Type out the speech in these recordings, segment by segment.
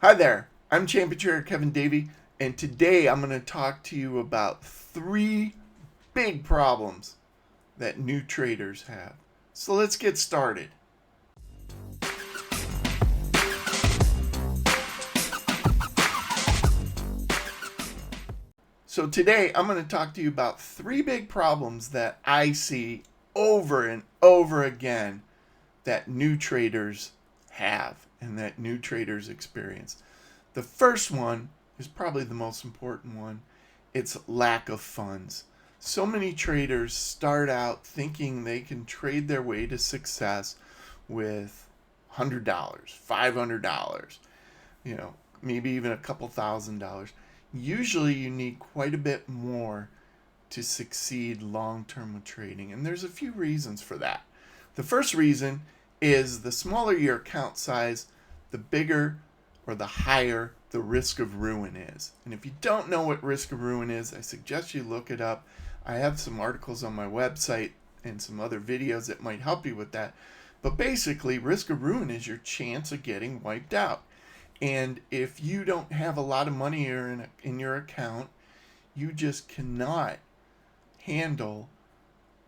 Hi there, I'm Champion Trader Kevin Davey, and today I'm going to talk to you about three big problems that new traders have. So let's get started. So today I'm going to talk to you about three big problems that I see over and over again that new traders have and that new traders experience. The first one is probably the most important one. It's lack of funds. So many traders start out thinking they can trade their way to success with $100, $500, maybe even a couple $1,000s. Usually you need quite a bit more to succeed long-term with trading, and there's a few reasons for that. The first reason is the smaller your account size, the bigger or the higher the risk of ruin is. And if you don't know what risk of ruin is, I suggest you look it up. I have some articles on my website and some other videos that might help you with that. But basically, risk of ruin is your chance of getting wiped out. And if you don't have a lot of money in your account, you just cannot handle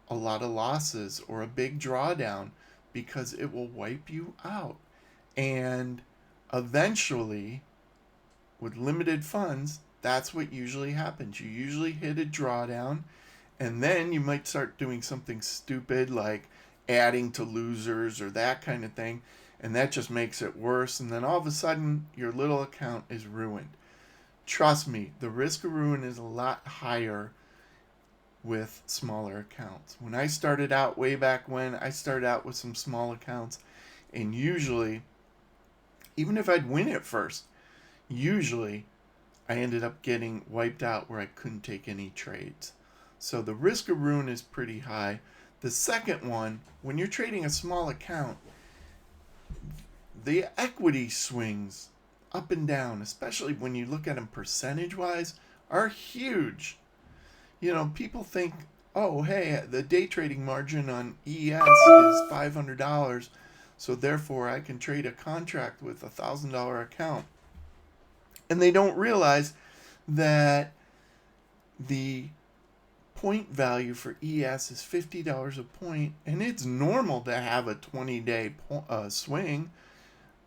a lot of losses or a big drawdown because it will wipe you out. And eventually, with limited funds, that's what usually happens. You usually hit a drawdown, and then you might start doing something stupid like adding to losers or that kind of thing, and that just makes it worse. And then all of a sudden, your little account is ruined. Trust me, the risk of ruin is a lot higher with smaller accounts. When I started out way back when, I started out with some small accounts, and usually, even if I'd win at first, usually I ended up getting wiped out where I couldn't take any trades. So the risk of ruin is pretty high. The second one, when you're trading a small account, the equity swings up and down, especially when you look at them percentage-wise, are huge. People think, oh, hey, the day trading margin on ES is $500, so therefore I can trade a contract with a $1,000 account. And they don't realize that the point value for ES is $50 a point, and it's normal to have a 20-day swing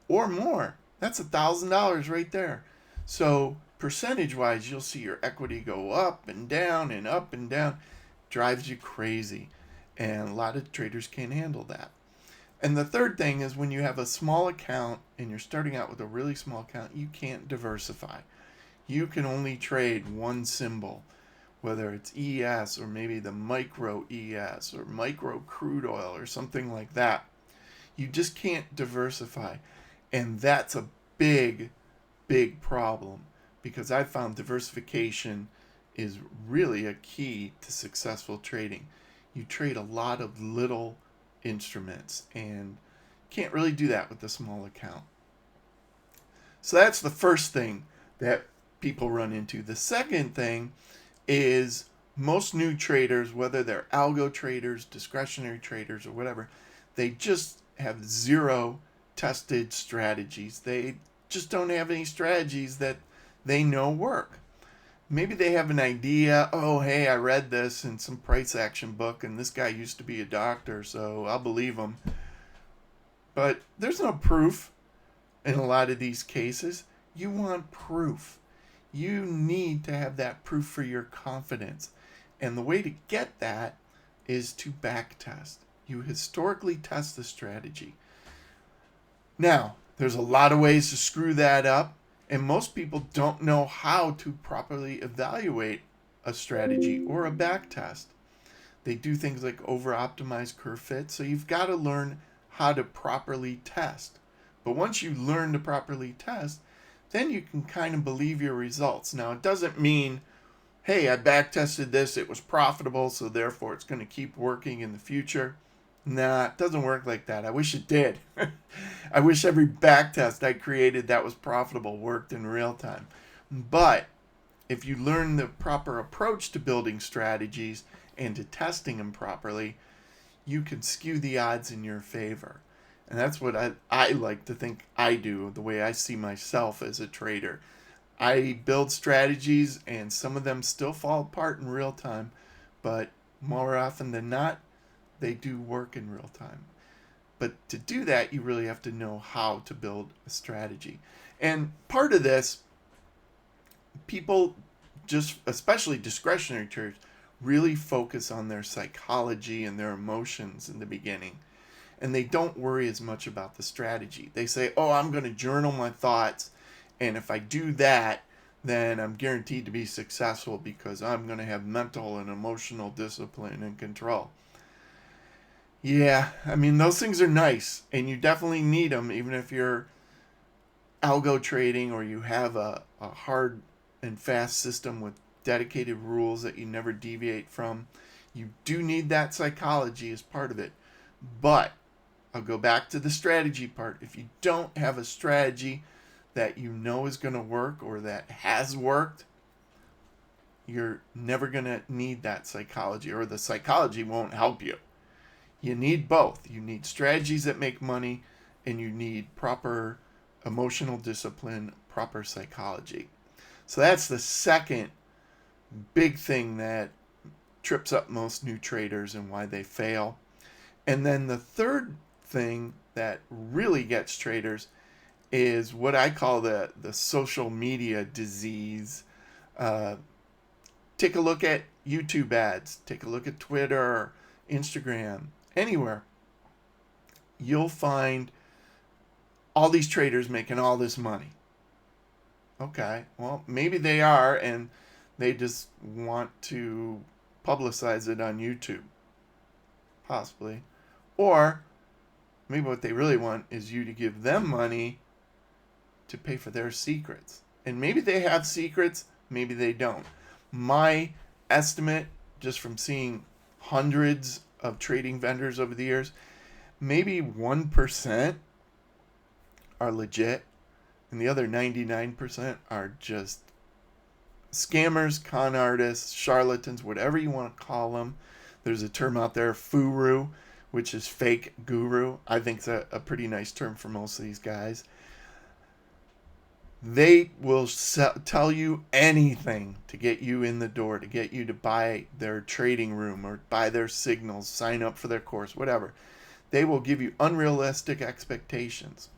or more. That's $1,000 right there. So percentage-wise, you'll see your equity go up and down and up and down. Drives you crazy, and a lot of traders can't handle that. And the third thing is when you have a small account and you're starting out with a really small account, you can't diversify. You can only trade one symbol, whether it's ES or maybe the micro ES or micro crude oil or something like that. You just can't diversify. And that's a big, big problem because I found diversification is really a key to successful trading. You trade a lot of little instruments and can't really do that with a small account. So that's the first thing that people run into. The second thing is most new traders, whether they're algo traders, discretionary traders, or whatever, they just have zero tested strategies. They just don't have any strategies that they know work. Maybe they have an idea, oh, hey, I read this in some price action book, and this guy used to be a doctor, so I'll believe him. But there's no proof in a lot of these cases. You want proof. You need to have that proof for your confidence. And the way to get that is to back test. You historically test the strategy. Now, there's a lot of ways to screw that up. And most people don't know how to properly evaluate a strategy or a back test. They do things like over-optimize curve fit. So you've got to learn how to properly test. But once you learn to properly test, then you can kind of believe your results. Now, it doesn't mean, hey, I back tested this, it was profitable, so therefore it's going to keep working in the future. Nah, it doesn't work like that. I wish it did. I wish every backtest I created that was profitable worked in real time. But if you learn the proper approach to building strategies and to testing them properly, you can skew the odds in your favor. And that's what I like to think I do, the way I see myself as a trader. I build strategies, and some of them still fall apart in real time, but more often than not, they do work in real time. But to do that, you really have to know how to build a strategy. And part of this, people just, especially discretionary traders, really focus on their psychology and their emotions in the beginning. And they don't worry as much about the strategy. They say, oh, I'm going to journal my thoughts. And if I do that, then I'm guaranteed to be successful because I'm going to have mental and emotional discipline and control. Yeah, I mean, those things are nice, and you definitely need them, even if you're algo trading or you have a hard and fast system with dedicated rules that you never deviate from. You do need that psychology as part of it. But I'll go back to the strategy part. If you don't have a strategy that you know is going to work or that has worked, you're never going to need that psychology, or the psychology won't help you. You need both. You need strategies that make money, and you need proper emotional discipline, proper psychology. So that's the second big thing that trips up most new traders and why they fail. And then the third thing that really gets traders is what I call the social media disease. Take a look at YouTube ads, take a look at Twitter, Instagram, anywhere. You'll find all these traders making all this money. Okay, well, maybe they are, and they just want to publicize it on YouTube. Possibly. Or maybe what they really want is you to give them money to pay for their secrets. And maybe they have secrets, maybe they don't. My estimate, just from seeing hundreds of trading vendors over the years, maybe 1% are legit, and the other 99% are just scammers, con artists, charlatans, whatever you want to call them. There's a term out there, furu, which is fake guru. I think it's a pretty nice term for most of these guys. They will tell you anything to get you in the door, to get you to buy their trading room or buy their signals, sign up for their course, whatever. They will give you unrealistic expectations.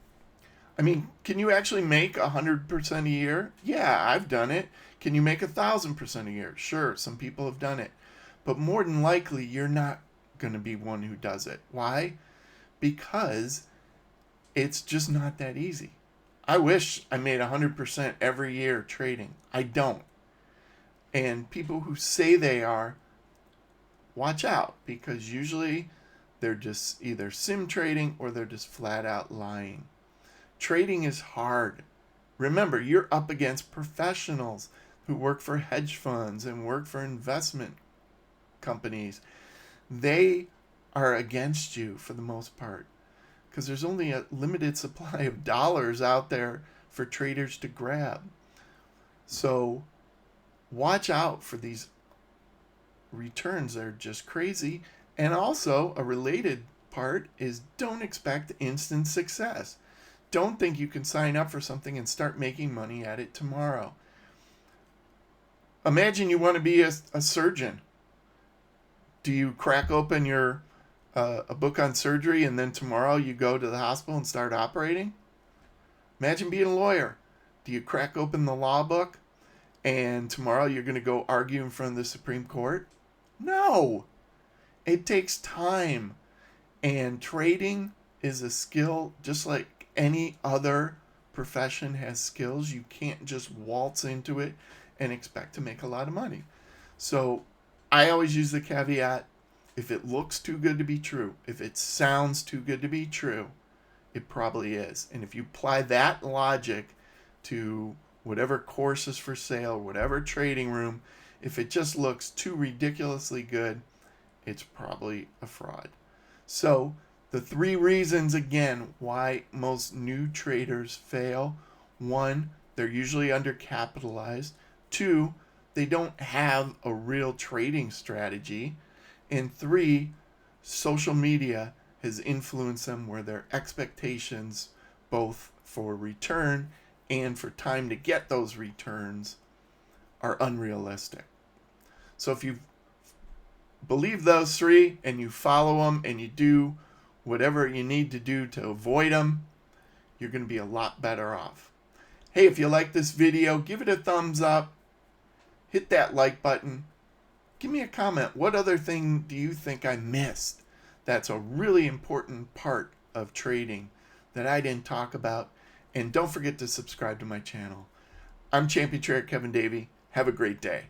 I mean, can you actually make 100% a year? Yeah, I've done it. Can you make 1,000% a year? Sure, some people have done it. But more than likely, you're not going to be one who does it. Why? Because it's just not that easy. I wish I made 100% every year trading. I don't. And people who say they are, watch out, because usually they're just either sim trading or they're just flat out lying. Trading is hard. Remember, you're up against professionals who work for hedge funds and work for investment companies. They are against you for the most part because there's only a limited supply of dollars out there for traders to grab. So watch out for these returns. They're just crazy. And also, a related part is don't expect instant success. Don't think you can sign up for something and start making money at it tomorrow. Imagine you want to be a surgeon. Do you crack open your a book on surgery and then tomorrow you go to the hospital and start operating? Imagine being a lawyer. Do you crack open the law book and tomorrow you're going to go argue in front of the Supreme Court? No. It takes time. And trading is a skill just like any other profession has skills. You can't just waltz into it and expect to make a lot of money. So I always use the caveat, if it looks too good to be true, if it sounds too good to be true, it probably is. And if you apply that logic to whatever course is for sale, whatever trading room, if it just looks too ridiculously good, it's probably a fraud. So the three reasons, again, why most new traders fail. 1, they're usually undercapitalized. 2, they don't have a real trading strategy. And 3, social media has influenced them where their expectations, both for return and for time to get those returns, are unrealistic. So if you believe those three and you follow them and you do whatever you need to do to avoid them, you're going to be a lot better off. Hey, if you like this video, give it a thumbs up. Hit that like button. Give me a comment. What other thing do you think I missed? That's a really important part of trading that I didn't talk about. And don't forget to subscribe to my channel. I'm Champion Trader Kevin Davey. Have a great day.